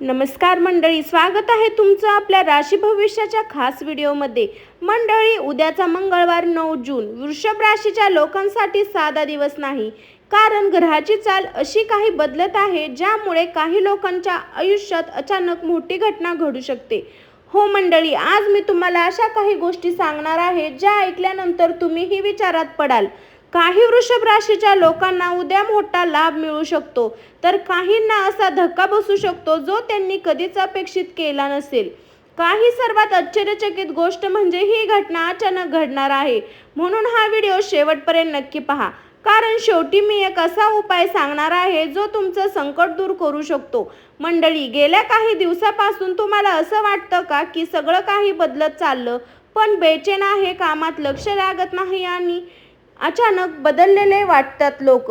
नमस्कार मंडळी, स्वागत आहे तुमचं आपल्या राशी भविष्याच्या खास व्हिडिओमध्ये। मंडळी, उद्याचा मंगळवार 9 जून वृषभ राशीच्या लोकांसाठी साधा दिवस नाही, कारण ग्रहाची चाल अशी काही बदलत आहे ज्यामुळे काही लोकांच्या आयुष्यात अचानक मोठी घटना घडू शकते। हो मंडळी, आज मी तुम्हाला अशा काही गोष्टी सांगणार आहे ज्या ऐकल्यानंतर तुम्हीही विचारात पडाल। काही वृषभ राशीच्या लोकांना उद्या मोठा लाभ मिळू शकतो, तर काहींना असा धक्का बसू शकतो जो त्यांनी कधीच अपेक्षित केला नसेल। काही सर्वात आश्चर्यचकित गोष्ट म्हणजे ही घटना अचानक घडणार आहे, म्हणून हा व्हिडिओ शेवटपर्यंत नक्की पहा, कारण शेवटी मी एक असा उपाय सांगणार आहे जो तुमचं संकट दूर करू शकतो। मंडळी, गेल्या काही दिवसापासून तुम्हाला असं वाटतं का की सगळं काही बदलत चाललं, पण बेचैन आहे, कामात लक्ष लागत नाही आणि अचानक बदललेले वाटतात लोक?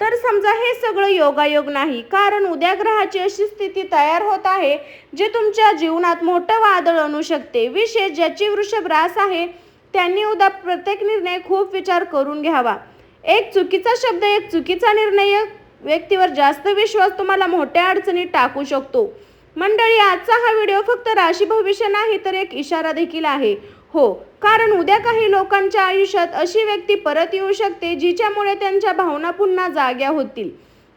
तर समजा हे सगळं योगायोग नाही, कारण उद्या ग्रहाची अशी स्थिती तयार होत आहे जे तुमच्या जीवनात मोठं वादळ आणू शकते। विशेष ज्याची वृषभ रास आहे त्यांनी उद्या प्रत्येक निर्णय खूप विचार करून घ्यावा। एक चुकीचा शब्द, एक चुकीचा निर्णय व्यक्तीवर जास्त विश्वास तुम्हाला मोठ्या अडचणीत टाकू शकतो। मंडळी, आजचा हा व्हिडिओ फक्त राशी भविष्य नाही, तर एक इशारा देखील आहे। हो, कारण उद्या काही लोकांच्या आयुष्यात अशी व्यक्ती परत येऊ शकते जिच्यामुळे त्यांच्या भावना पुन्हा जाग्या होतील,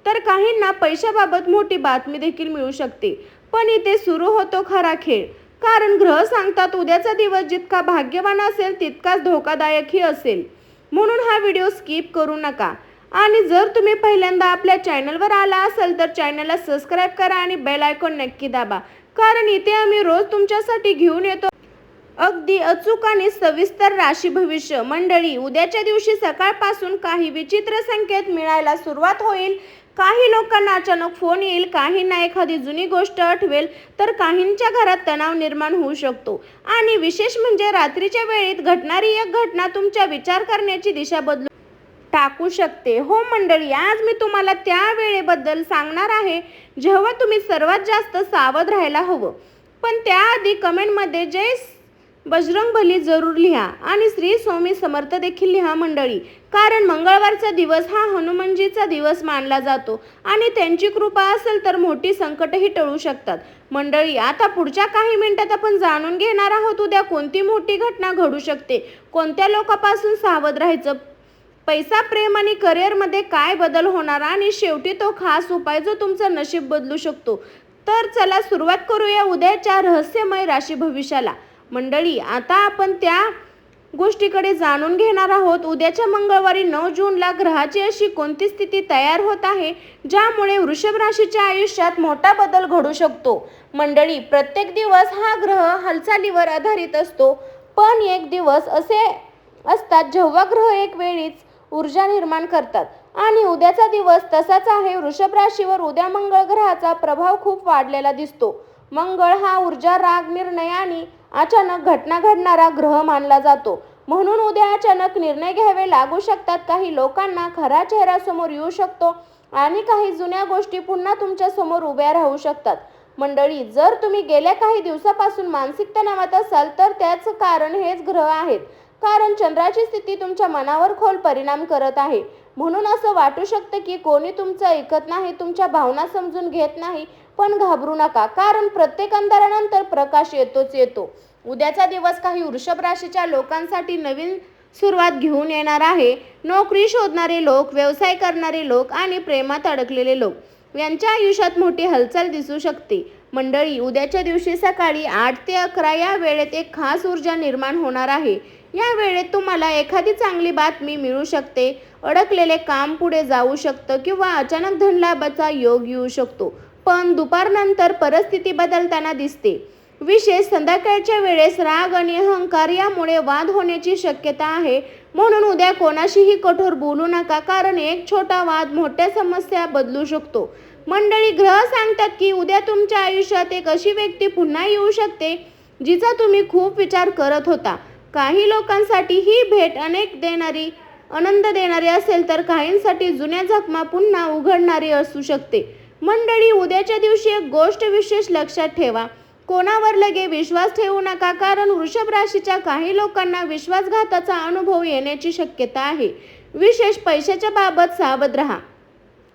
तर काहींना पैशाबाबत मोठी बातमी देखील मिळू शकते। पण इथे सुरू होतो खरा खेळ, कारण ग्रह सांगतात उद्याचा दिवस जितका भाग्यवान असेल तितकाच धोकादायकही असेल। म्हणून हा व्हिडिओ स्किप करू नका, आणि जर तुम्ही पहिल्यांदा आपल्या चॅनलवर आला असाल तर चॅनलला सबस्क्राईब करा आणि बेल आयकॉन नक्की दाबा, कारण इथे आम्ही रोज तुमच्यासाठी घेऊन येतो अगदी अचूक आणि सविस्तर राशी भविष्य। मंडळी, उद्याच्या दिवशी सकाळपासून काही विचित्र संकेत मिळायला सुरुवात होईल। काही लोकांना अचानक फोन येईल, काहींना एखादी जुनी गोष्ट आठवेल, तर काहींच्या घरात तणाव निर्माण होऊ शकतो। आणि विशेष म्हणजे रात्रीच्या वेळेत घडणारी एक घटना तुमच्या विचार करण्याची दिशा बदलून टाकू शकते। हो मंडळी, आज मी तुम्हाला त्या वेळेबद्दल सांगणार आहे जेव्हा तुम्ही सर्वात जास्त सावध राहायला हवं। पण त्याआधी कमेंटमध्ये जय बजरंगबली जरूर लिहा आणि श्री स्वामी समर्थ देखील लिहा मंडळी, कारण मंगळवारचा दिवस हा हनुमानजीचा दिवस मानला जातो आणि त्यांची कृपा असेल तर मोठी संकटही टळू शकतात। मंडळी, आता पुढच्या काही मिनिटात आपण जाणून घेणार आहोत उद्या कोणती मोठी घटना घडू शकते, कोणत्या लोकांपासून सावध राहायचं, पैसा, प्रेम आणि करिअरमध्ये काय बदल होणार, आणि शेवटी तो खास उपाय जो तुमचं नशीब बदलू शकतो। तर चला सुरुवात करूया उद्याच्या रहस्यमय राशी भविष्याला। मंडळी, आता आपण त्या गोष्टीकडे जाणून घेणार आहोत उद्याच्या मंगळवारी 9 जूनला ग्रहाची अशी कोणती स्थिती तयार होत आहे ज्यामुळे वृषभ राशीच्या आयुष्यात मोठा बदल घडू शकतो। मंडळी, प्रत्येक दिवस हा ग्रह हालचालीवर आधारित असतो, पण एक दिवस असे असतात जेव्हा ग्रह एक वेळीच ऊर्जा निर्माण करतात, आणि उद्याचा दिवस तसाच आहे। वृषभ राशीवर उद्या मंगळ ग्रहाचा प्रभाव खूप वाढलेला दिसतो। मंगळ हा ऊर्जा, राग, निर्णय आणि अचानक घटना घडणारा ग्रह मानला जातो, म्हणून उद्या अचानक निर्णय घ्यावे लागू शकतात। काही लोकांना खरा चेहरा समोर येऊ शकतो आणि काही जुन्या गोष्टी पुन्हा तुमच्या समोर उभ्या राहू शकतात। मंडळी, जर तुम्ही गेल्या काही दिवसापासून मानसिक तणावात असाल तर त्याचं कारण हेच ग्रह आहेत, कारण चंद्राची स्थिती तुमच्या मनावर खोल परिणाम करत आहे। म्हणून असं वाटू शकतं की कोणी तुमचं ऐकत नाही, तुमच्या भावना समजून घेत नाही, पण घाबरू नका, कारण प्रत्येक अंधारानंतर प्रकाश येतोच येतो। उद्याचा दिवस काही वृषभ राशीच्या लोकांसाठी नवीन सुरुवात घेऊन येणार आहे। नोकरी शोधणारे लोक, व्यवसाय करणारे लोक आणि प्रेमात अडकलेले लोक यांच्या आयुष्यात मोठी हालचाल दिसू शकते। मंडळी, उद्याच्या दिवशी सकाळी 8 ते 11 या वेळेत एक खास ऊर्जा निर्माण होणार आहे। या वेळेत तुम्हाला एखादी चांगली बातमी मिळू शकते, अडकलेले काम पुढे जाऊ शकतं किंवा अचानक धनलाभाचा योग येऊ शकतो। पण दुपारनंतर परिस्थिती बदलताना दिसते। विशेष संध्याकाळच्या वेळेस राग आणि अहंकार यामुळे वाद होण्याची शक्यता आहे, म्हणून उद्या कोणाशीही कठोर बोलू नका, कारण एक छोटा वाद मोठ्या समस्या बदलू शकतो। मंडळी, ग्रह सांगतात की उद्या तुमच्या आयुष्यात एक अशी व्यक्ती पुन्हा येऊ शकते जिचा तुम्ही खूप विचार करत होता। काही लोकांसाठी ही भेट आनंद देणारी असेल, तर काहींसाठी जुन्या जखमा पुन्हा उघडणारी असू शकते। मंडळी, उद्याच्या दिवशी एक गोष्ट विशेष लक्षात ठेवा, कोणावर लगे विश्वास ठेवू नका, कारण वृषभ राशीच्या काही लोकांना विश्वासघाताचा अनुभव येण्याची शक्यता आहे। विशेष पैशाच्या बाबत सावध राहा,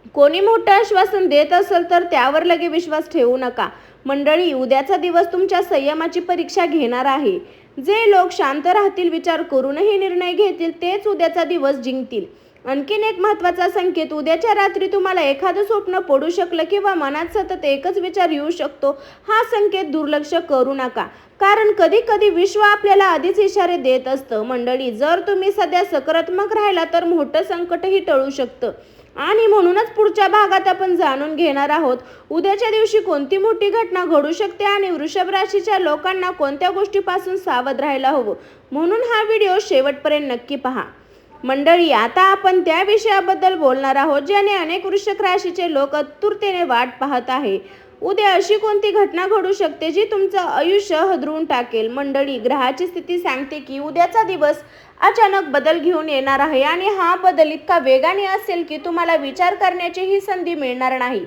कोणी मोठं आश्वासन देत असेल तर त्यावर लगे विश्वास ठेवू नका. मंडळी, उद्याचा दिवस तुमच्या संयमाची परीक्षा घेणार आहे. जे लोक शांत राहतील, विचार करूनही निर्णय घेतील, तेच उद्याचा दिवस जिंकतील. आणखीन एक महत्त्वाचा संकेत, उद्याच्या रात्री तुम्हाला एखादं स्वप्न पडू शकलं किंवा मनात सतत एकच विचार येऊ शकतो. हा संकेत दुर्लक्ष करू नका, कारण कधी कधी विश्व आपल्याला आधीच इशारे देत असतं. मंडळी, जर तुम्ही सध्या सकारात्मक राहिला तर मोठं संकटही टळू शकतं. आणि म्हणूनच पुढच्या भागात आपण जाणून घेणार आहोत उद्याच्या दिवशी कोणती मोठी घटना घडू शकते आणि वृषभ राशीच्या लोकांना कोणत्या गोष्टीपासून सावध राहायला हवं. म्हणून हा व्हिडिओ शेवटपर्यंत नक्की पहा. मंडळी, आता आपण त्या विषयाबद्दल बोलणार आहोत ज्याने अनेक वृषभ राशीचे लोक आतुरतेने वाट पाहत आहे. उद्या अशी कोणती घटना घडू शकते जी तुमचं आयुष्य हदरून टाकेल. मंडळी, ग्रहाची स्थिती सांगते की उद्याचा दिवस अचानक बदल घेऊन येणार आहे आणि हा बदल इतका वेगाने असेल की तुम्हाला विचार करण्याची ही संधी मिळणार नाही.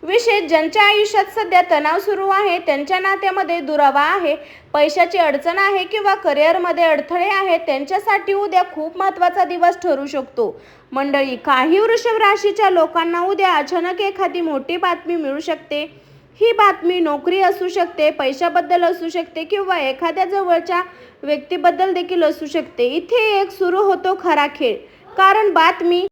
विशेष ज्यांच्या आयुष्यात सध्या तणाव सुरू आहे, त्यांच्या नात्यामध्ये दुरावा आहे, पैशाची अडचण आहे किंवा करिअरमध्ये अडथळे आहेत, त्यांच्यासाठी उद्या खूप महत्त्वाचा दिवस ठरू शकतो. मंडळी, काही वृषभ राशीच्या लोकांना उद्या अचानक एखादी मोठी बातमी मिळू शकते. ही बातमी नोकरी असू शकते, पैशाबद्दल असू शकते किंवा एखाद्या जवळच्या व्यक्तीबद्दल देखील असू शकते. इथे एक सुरू होतो खरा खेळ, कारण बातमी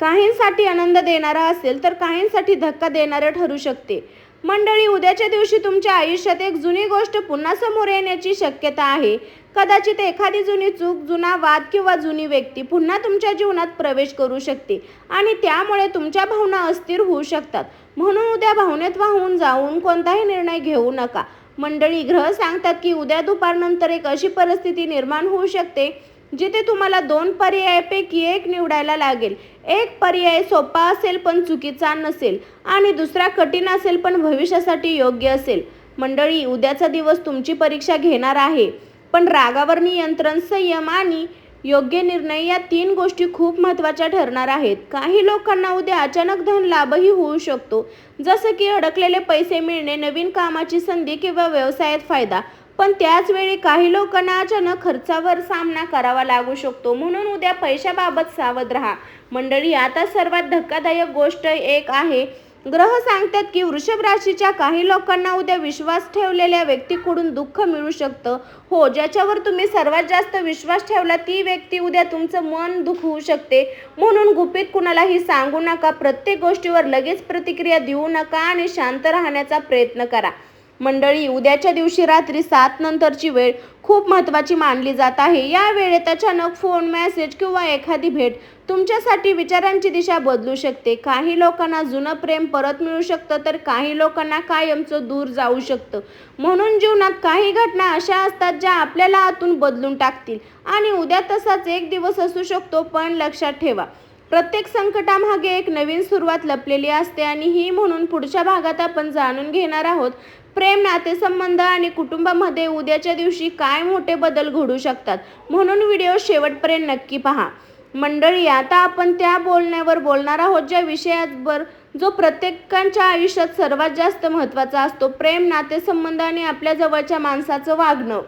काहींसाठी आनंद देणारा असेल तर काहींसाठी धक्का देणारं ठरू शकते. मंडळी, उद्याच्या दिवशी तुमच्या आयुष्यात एक जुनी गोष्ट पुन्हा समोर येण्याची शक्यता आहे. कदाचित एखादी जुनी चूक, जुना वाद किंवा जुनी व्यक्ती पुन्हा तुमच्या जीवनात प्रवेश करू शकते आणि त्यामुळे तुमच्या भावना अस्थिर होऊ शकतात. म्हणून उद्या भावनेत वाहून जाऊन कोणताही निर्णय घेऊ नका. मंडळी, ग्रह सांगतात की उद्या दुपारनंतर एक अशी परिस्थिती निर्माण होऊ शकते जिथे तुम्हाला 2 पर्यायापैकी एक निवडायला लागेल. एक पर्याय सोपा असेल पण चुकीचा नसेल आणि दुसरा कठीण असेल पण भविष्यासाठी योग्य असेल. मंडळी, उद्याचा दिवस तुमची परीक्षा घेणार आहे, पण रागावर नियंत्रण, संयम आणि योग्य निर्णय या 3 गोष्टी खूप महत्त्वाच्या ठरणार आहेत. काही लोकांना उद्या अचानक धन लाभही होऊ शकतो, जसं की अडकलेले पैसे मिळणे, नवीन कामाची संधी किंवा व्यवसायात फायदा. पण त्याच वेळी काही लोकांना अचानक खर्चावर सामना करावा लागू शकतो. म्हणून उद्या पैशाबाबत सावध राहा. मंडळी, आता सर्वात धक्कादायक गोष्ट एक आहे. ग्रह सांगतात की वृषभ राशीच्या काही लोकांना उद्या विश्वास ठेवलेल्या व्यक्तीकडून दुःख मिळू शकतं. हो, ज्याच्यावर तुम्ही सर्वात जास्त विश्वास ठेवला ती व्यक्ती उद्या तुमचं मन दुखवू शकते. म्हणून गुपित कुणालाही सांगू नका. प्रत्येक गोष्टीवर लगेच प्रतिक्रिया देऊ नका आणि शांत राहण्याचा प्रयत्न करा. मंडळी, उद्याच्या दिवशी रात्री 7 नंतरची वेळ खूप महत्त्वाची मानली जात आहे. या वेळेत अचानक फोन, मेसेज किंवा एखादी भेट तुमच्यासाठी विचारांची दिशा बदलू शकते. काही लोकांना जुनं प्रेम परत मिळू शकतं तर काही लोकांना कायमचं दूर जाऊ शकतं. म्हणून जीवनात काही घटना अशा असतात ज्या आपल्याला आतून बदलून टाकतील आणि उद्या तसाच एक दिवस असू शकतो. पण लक्षात ठेवा, प्रत्येक संकटामागे एक नवीन सुरुवात लपलेली असते आणि ही म्हणून पुढच्या भागात आपण जाणून घेणार आहोत प्रेम, नातेसंबंध आणि कुटुंबामध्ये उद्याच्या दिवशी काय मोठे बदल घडू शकतात. म्हणून व्हिडिओ शेवटपर्यंत नक्की पहा. मंडळी, आता आपण त्या बोलण्यावर बोलणार आहोत ज्या विषयावर जो प्रत्येकाच्या आयुष्यात सर्वात जास्त महत्त्वाचा असतो: प्रेम, नातेसंबंध आणि आपल्या जवळच्या माणसाचं वागणं.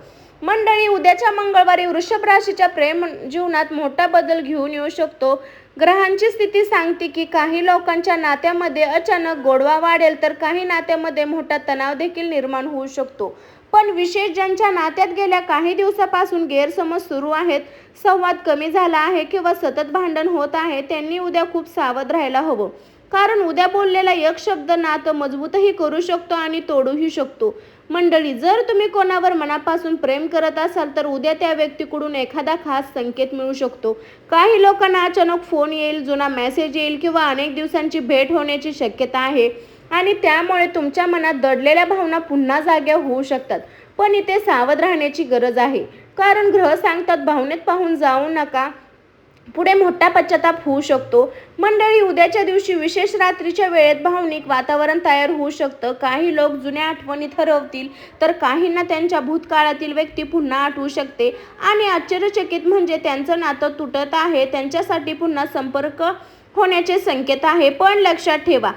मंडळी, उद्याच्या मंगळवारी वृषभ राशीच्या प्रेम जीवनात मोठा बदल घेऊन येऊ शकतो. ग्रहांची स्थिती सांगते की काही लोकांच्या नात्यामध्ये अचानक गोडवा वाढेल तर काही नात्यामध्ये मोठा तणाव देखील निर्माण होऊ शकतो. पण विशेष ज्यांच्या नात्यात गेल्या काही दिवसापासून गैरसमज सुरू आहेत, संवाद कमी झाला आहे किंवा सतत भांडण होत आहे, त्यांनी उद्या खूप सावध राहायला हवं. कारण उद्या बोललेला एक शब्द नातं मजबूतही करू शकतो आणि तोडूही शकतो. मंडळी, जर तुम्ही कोणावर मनापासून प्रेम करत असाल तर उद्या त्या व्यक्तीकडून एखादा खास संकेत मिळू शकतो. काही लोकांना अचानक फोन येईल, जुना मेसेज येईल किंवा अनेक दिवसांची भेट होण्याची शक्यता आहे आणि त्यामुळे तुमच्या मनात दडलेल्या भावना पुन्हा जाग्या होऊ शकतात. पण इथे सावध राहण्याची गरज आहे, कारण ग्रह सांगतात भावनेत पाहून जाऊ नका, पुढे मोठा पश्चाताप होऊ शकतो. मंडळी, उद्याच्या दिवशी विशेष रात्रीच्या वेळेत भावनिक वातावरण तयार होऊ शकतं. काही लोक जुन्या आठवणी हरवतील तर काहींना त्यांच्या भूतकाळातील व्यक्ती पुन्हा आठवू शकते आणि आश्चर्यचकित म्हणजे त्यांचं नातं तुटत आहे, त्यांच्यासाठी पुन्हा संपर्क होण्याचे संकेत आहे. पण लक्षात ठेवा,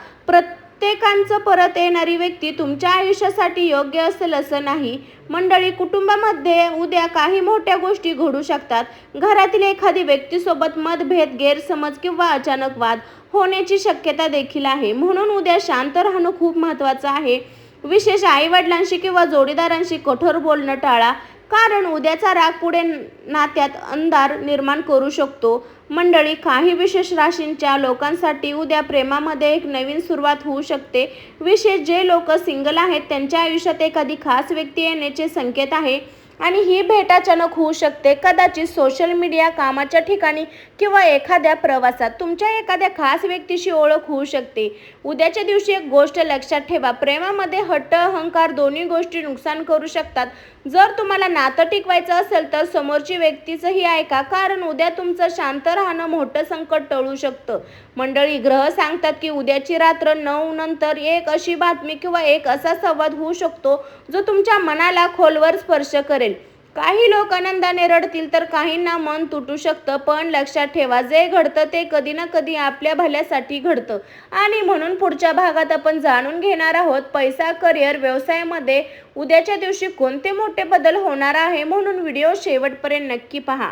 प्रत्येकाचं परत येणारी व्यक्ती तुमच्या आयुष्यासाठी योग्य असेल असं नाही. मंडळी, कुटुंबामध्ये उद्या काही मोठ्या गोष्टी घडू शकतात. घरातील एखादी व्यक्तीसोबत मतभेद, गैरसमज किंवा अचानक वाद होण्याची शक्यता देखील आहे. म्हणून उद्या शांत राहणं खूप महत्त्वाचं आहे. विशेष आईवडिलांशी किंवा जोडीदारांशी कठोर बोलणं टाळा, कारण उद्याचा राग पुढे नात्यात अंधार निर्माण करू शकतो. मंडळी, काही विशेष राशींच्या लोकांसाठी उद्या प्रेमामध्ये एक नवीन सुरुवात होऊ शकते. विशेष जे लोक सिंगल आहेत त्यांच्या आयुष्यात एखादी खास व्यक्ती येण्याचे संकेत आहे आणि ही भेट अचानक होऊ शकते. कदाचित सोशल मीडिया, कामाच्या ठिकाणी किंवा एखाद्या प्रवासात तुमच्या एखाद्या खास व्यक्तीशी ओळख होऊ शकते. उद्याच्या दिवशी एक गोष्ट लक्षात ठेवा, प्रेमामध्ये हट्ट, अहंकार दोन्ही गोष्टी नुकसान करू शकतात. जर तुम्हाला नातं टिकवायचं असेल तर समोरची व्यक्तीचंही ऐका, कारण उद्या तुमचं शांत राहणं मोठं संकट टळू शकतं. मंडळी, ग्रह सांगतात की उद्याची रात्र 9 नंतर एक अशी बातमी किंवा एक असा संवाद होऊ शकतो जो तुमच्या मनाला खोलवर स्पर्श करेल. काही लोक आनंदाने रडतील तर काहींना मन तुटू शकतं. पण लक्षात ठेवा, जे घडतं ते कधी ना कधी आपल्या भल्यासाठी घडतं. आणि म्हणून पुढच्या भागात आपण जाणून घेणार आहोत पैसा, करिअर, व्यवसायामध्ये उद्याच्या दिवशी कोणते मोठे बदल होणार आहे. म्हणून व्हिडिओ शेवटपर्यंत नक्की पहा.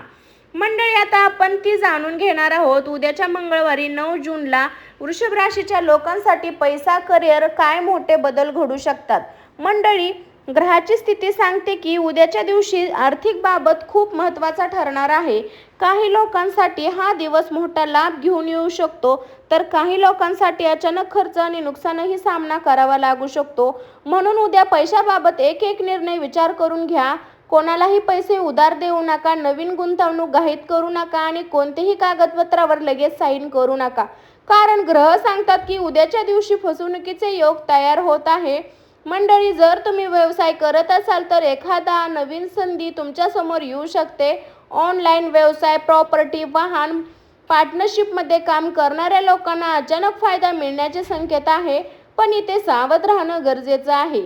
मंडळी, आता आपण ती जाणून घेणार आहोत उद्याच्या मंगळवारी 9 जूनला वृषभ राशीच्या लोकांसाठी पैसा, करिअर काय मोठे बदल घडू शकतात. मंडळी, ग्रहाची स्थिती सांगते की उद्याच्या दिवशी आर्थिक बाबत खूप महत्त्वाचा ठरणार आहे. काही लोकांसाठी हा दिवस मोठा लाभ घेऊन येऊ शकतो, तर काही लोकांसाठी अचानक खर्च आणि नुकसानही सामना करावा लागू शकतो. म्हणून उद्या पैशाबाबत एक निर्णय विचार करून घ्या. कोणालाही पैसे उधार देऊ नका, नवीन गुंतवणूक घाईत करू नका आणि कोणतेही कागदपत्रावर लगेच साईन करू नका, कारण ग्रह सांगतात की उद्याच्या दिवशी फसवणुकीचे योग तयार होत आहे. मंडळी, जर तुम्ही व्यवसाय करत असाल तर एखादा नवीन संधी तुमच्या समोर येऊ शकते. ऑनलाईन व्यवसाय, प्रॉपर्टी, वाहन, पार्टनरशिपमध्ये काम करणाऱ्या लोकांना अचानक फायदा मिळण्याचे संकेत आहे. पण इथे सावध राहणं गरजेचं आहे,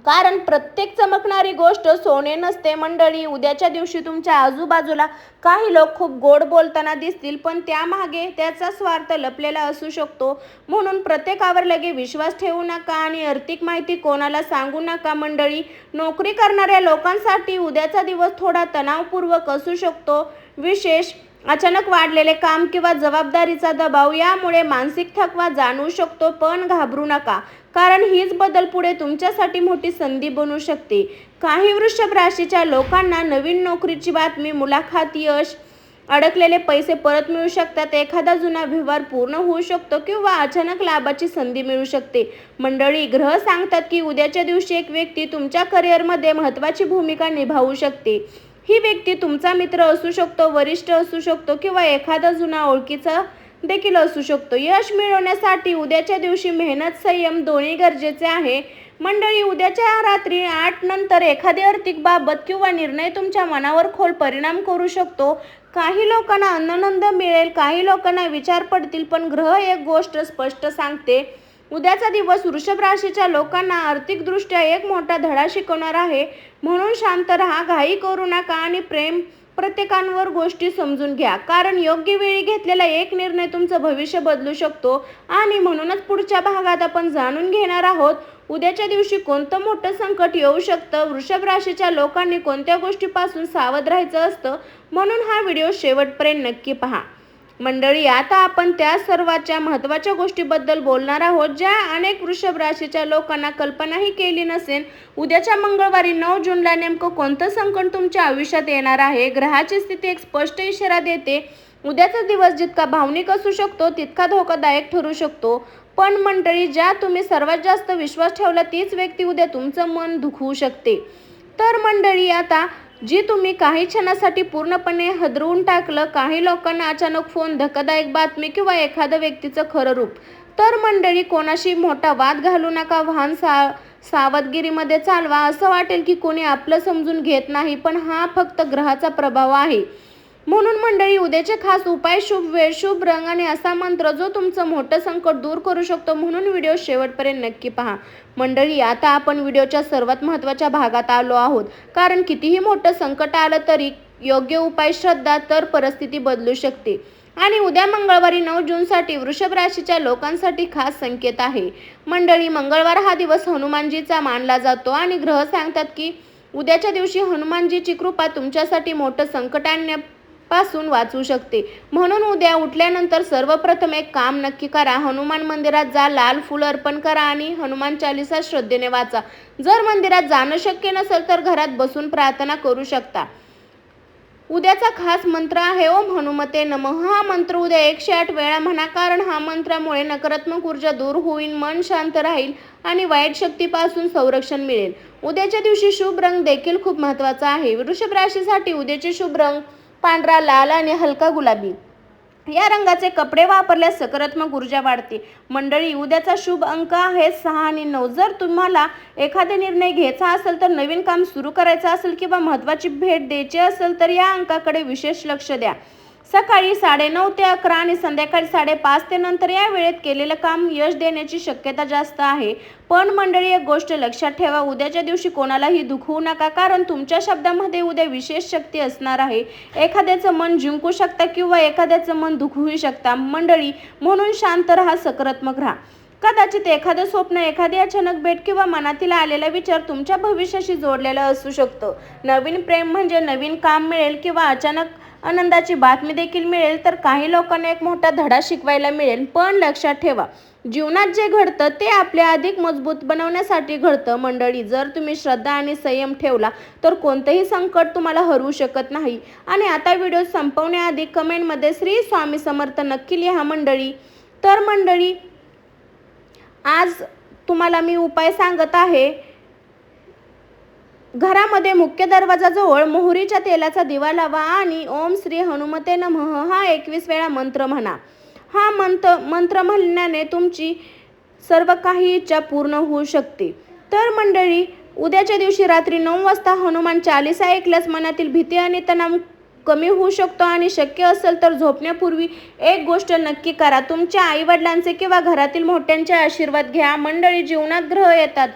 कारण प्रत्येक चमकणारी गोष्ट सोने नसते. मंडळी, उद्याच्या दिवशी तुमच्या आजूबाजूला काही लोक खूप गोड बोलताना दिसतील, पण त्यामागे त्याचा स्वार्थ लपलेला असू शकतो. म्हणून प्रत्येकावर लगे विश्वास ठेवू नका आणि आर्थिक माहिती कोणाला सांगू नका. मंडळी, नोकरी करणाऱ्या लोकांसाठी उद्याचा दिवस थोडा तणावपूर्वक असू शकतो. विशेष अचानक वाढलेले काम किंवा जबाबदारीचा दबाव यामुळे मानसिक थकवा जाणवू शकतो. पण घाबरू नका, कारण हीच बदल पुढे तुमच्यासाठी मोठी संधी बनू शकते. काही वृषभ राशीच्या लोकांना नवीन नोकरीची बातमी, मुलाखत, यश, अडकलेले पैसे परत मिळू शकतात. एखादा जुना व्यवहार पूर्ण होऊ शकतो किंवा अचानक लाभाची संधी मिळू शकते. मंडळी, ग्रह सांगतात की उद्याच्या दिवशी एक व्यक्ती तुमच्या करिअरमध्ये महत्त्वाची भूमिका निभावू शकते. ही व्यक्ती तुमचा मित्र असू शकतो, वरिष्ठ असू शकतो किंवा एखादा जुना ओळखीचा देखील असू शकतो. यश मिळवण्यासाठी उद्याच्या दिवशी मेहनत, संयम दोन्ही गरजेचे आहे. मंडळी, उद्याच्या रात्री 8 नंतर एखादी आर्थिक बाबत किंवा निर्णय तुमच्या मनावर खोल परिणाम करू शकतो. काही लोकांना आनंद मिळेल, काही लोकांना विचार पडतील, पण ग्रह एक गोष्ट स्पष्ट सांगते, उद्याचा दिवस वृषभ राशीच्या लोकांना आर्थिकदृष्ट्या एक मोठा धडा शिकवणार आहे. म्हणून शांत राहा, घाई करू नका आणि प्रत्येकावर गोष्टी समजून घ्या, कारण योग्य वेळी घेतलेला एक निर्णय तुमचं भविष्य बदलू शकतो. आणि म्हणूनच पुढच्या भागात आपण जाणून घेणार आहोत उद्याच्या दिवशी कोणतं मोठं संकट येऊ शकतं, वृषभ राशीच्या लोकांनी कोणत्या गोष्टीपासून सावध राहायचं असतं. म्हणून हा व्हिडिओ शेवटपर्यंत नक्की पहा. मंडळी, आता आपण त्या सर्वाच्या महत्त्वाच्या गोष्टीबद्दल बोलणार आहोत ज्या अनेक वृषभ राशीच्या लोकांना कल्पनाही केली नसेल. उद्याच्या मंगळवारी 9 जूनला नेमकं कोणतं संकट तुमच्या आयुष्यात येणार आहे. ग्रहाची स्थिती एक स्पष्ट इशारा देते, उद्याचा दिवस जितका भावनिक असू शकतो तितका धोकादायक ठरू शकतो. पण मंडळी, ज्या तुम्ही सर्वात जास्त विश्वास ठेवला तीच व्यक्ती उद्या तुमचं मन दुखवू शकते. तर मंडळी, आता जी तुम्ही काही क्षणासाठी पूर्णपणे हदरवून टाकलं. काही लोकांना अचानक फोन, धक्कादायक बातमी किंवा एखाद्या व्यक्तीचं खरं रूप. तर मंडळी, कोणाशी मोठा वाद घालू नका. वाहन सावधगिरीमध्ये चालवा. असं वाटेल की कोणी आपलं समजून घेत नाही, पण हा फक्त ग्रहाचा प्रभाव आहे. म्हणून मंडळी, उद्याचे खास उपाय, शुभ वेळ, शुभ रंग आणि असा मंत्र जो तुमचं मोठं संकट दूर करू शकतो. म्हणून व्हिडिओ शेवटपर्यंत नक्की पहा. मंडळी, आता आपण व्हिडिओच्या सर्वात महत्त्वाच्या भागात आलो आहोत, कारण कितीही मोठं संकट आलं तरी योग्य उपाय, श्रद्धा तर परिस्थिती बदलू शकते. आणि उद्या मंगळवारी 9 जूनसाठी वृषभ राशीच्या लोकांसाठी खास संकेत आहे. मंडळी, मंगळवार हा दिवस हनुमानजीचा मानला जातो आणि ग्रह सांगतात की उद्याच्या दिवशी हनुमानजीची कृपा तुमच्यासाठी मोठं संकट आणण्यापासून वाचवू शकते. म्हणून उद्या उठल्यानंतर सर्वप्रथम एक काम नक्की करा. हनुमान मंदिरात जा, लाल फूल अर्पण करा आणि हनुमान चालीसा श्रद्धेने वाचा. जर मंदिरात जाणं शक्य नसेल तर घरात बसून प्रार्थना करू शकता. उद्याचा खास मंत्र आहे ओम हनुमते नमः. हा मंत्र उद्या 108 वेळा म्हणा, कारण हा मंत्रामुळे नकारात्मक ऊर्जा दूर होईल, मन शांत राहील आणि वाईट शक्तीपासून संरक्षण मिळेल. उद्याच्या दिवशी शुभ रंग देखील खूप महत्त्वाचा आहे. वृषभ राशीसाठी उद्याचे शुभ रंग पांढरा, लाल आणि हलका गुलाबी या रंगाचे कपडे वापरल्यास सकारात्मक ऊर्जा वाढते. मंडळी, उद्याचा शुभ अंक आहे 6 आणि 9. जर तुम्हाला एखादा निर्णय घ्यायचा असेल, तर नवीन काम सुरू करायचं असेल किंवा महत्त्वाची भेट द्यायची असेल तर या अंकाकडे विशेष लक्ष द्या. सकाळी 9:30 ते 11 आणि संध्याकाळी 5:30 ते नंतर या वेळेत केलेलं काम यश देण्याची शक्यता जास्त आहे. पण मंडळी, एक गोष्ट लक्षात ठेवा, उद्याच्या दिवशी कोणालाही दुखवू नका, कारण तुमच्या शब्दामध्ये उद्या विशेष शक्ती असणार आहे. एखाद्याचं मन जिंकू शकता किंवा एखाद्याचं मन दुखवू शकता. मंडळी, म्हणून शांत राहा, सकारात्मक राहा. कदाचित एखादं स्वप्न, एखादी अचानक भेट किंवा मनातील आलेला विचार तुमच्या भविष्याशी जोडलेला असू शकतो. नवीन प्रेम म्हणजे नवीन काम मिळेल किंवा अचानक आनंदाची बातमी देखील मिळेल. तर काही लोकांना एक मोठा धडा शिकवायला मिळेल. पण लक्षात ठेवा, जीवनात जे घडतं ते आपल्या अधिक मजबूत बनवण्यासाठी घडतं. मंडळी, जर तुम्ही श्रद्धा आणि संयम ठेवला तर कोणतेही संकट तुम्हाला हरवू शकत नाही. आणि आता व्हिडिओ संपवण्याआधी कमेंटमध्ये श्री स्वामी समर्थ नक्की लिहा मंडळी. तर मंडळी, आज तुम्हाला मी उपाय सांगत आहे. घरामध्ये मुख्य दरवाजाजवळ मोहरीच्या तेलाचा दिवा लावा आणि ओम श्री हनुमते नमः हा 21 वेळा मंत्र म्हणा. हा मंत्र म्हणल्याने तुमची सर्व काही इच्छा पूर्ण होऊ शकते. तर मंडळी, उद्याच्या दिवशी रात्री 9 वाजता हनुमान चालीसा ऐकल्यास मनातील भीती आणि तणाव कमी होऊ शकतो. आणि शक्य असेल तर झोपण्यापूर्वी एक गोष्ट नक्की करा, तुमच्या आईवडिलांचे किंवा घरातील मोठ्यांचे आशीर्वाद घ्या. मंडळी, जीवनात ग्रह येतात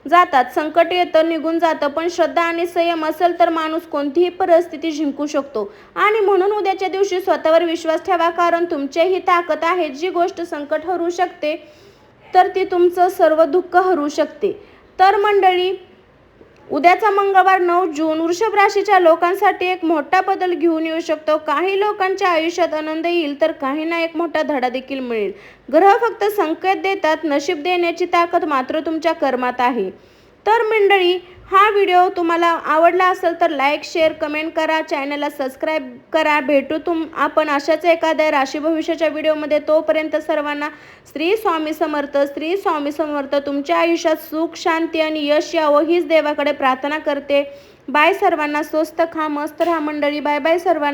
जातात, संकट येतं निघून जातं, पण श्रद्धा आणि संयम असेल तर माणूस कोणतीही परिस्थिती जिंकू शकतो. आणि म्हणून उद्याच्या दिवशी स्वतःवर विश्वास ठेवा, कारण तुमचीही ताकद आहे. जी गोष्ट संकट हरू शकते तर ती तुमचं सर्व दुःख हरू शकते. तर मंडळी, उद्याचा मंगळवार 9 जून वृषभ राशीच्या लोकांसाठी एक मोठा बदल घेऊन येऊ शकतो. काही लोकांच्या आयुष्यात आनंद येईल तर काहींना एक मोठा धडा देखील मिळेल. ग्रह फक्त संकेत देतात, नशीब देण्याची ताकद मात्र तुमच्या कर्मात आहे. तर मंडळी, हा व्हिडिओ तुम्हाला आवडला असेल तर लाईक, शेअर, कमेंट करा, चॅनलला सबस्क्राईब करा. भेटू आपण अशाच एखाद्या राशी भविष्याच्या व्हिडिओमध्ये. तोपर्यंत सर्वांना श्री स्वामी समर्थ. श्री स्वामी समर्थ. तुमच्या आयुष्यात सुख, शांती आणि यश यावं हीच देवाकडे प्रार्थना करते. बाय सर्वांना. स्वस्त खा, मस्त राहा मंडळी. बाय बाय सर्वांना.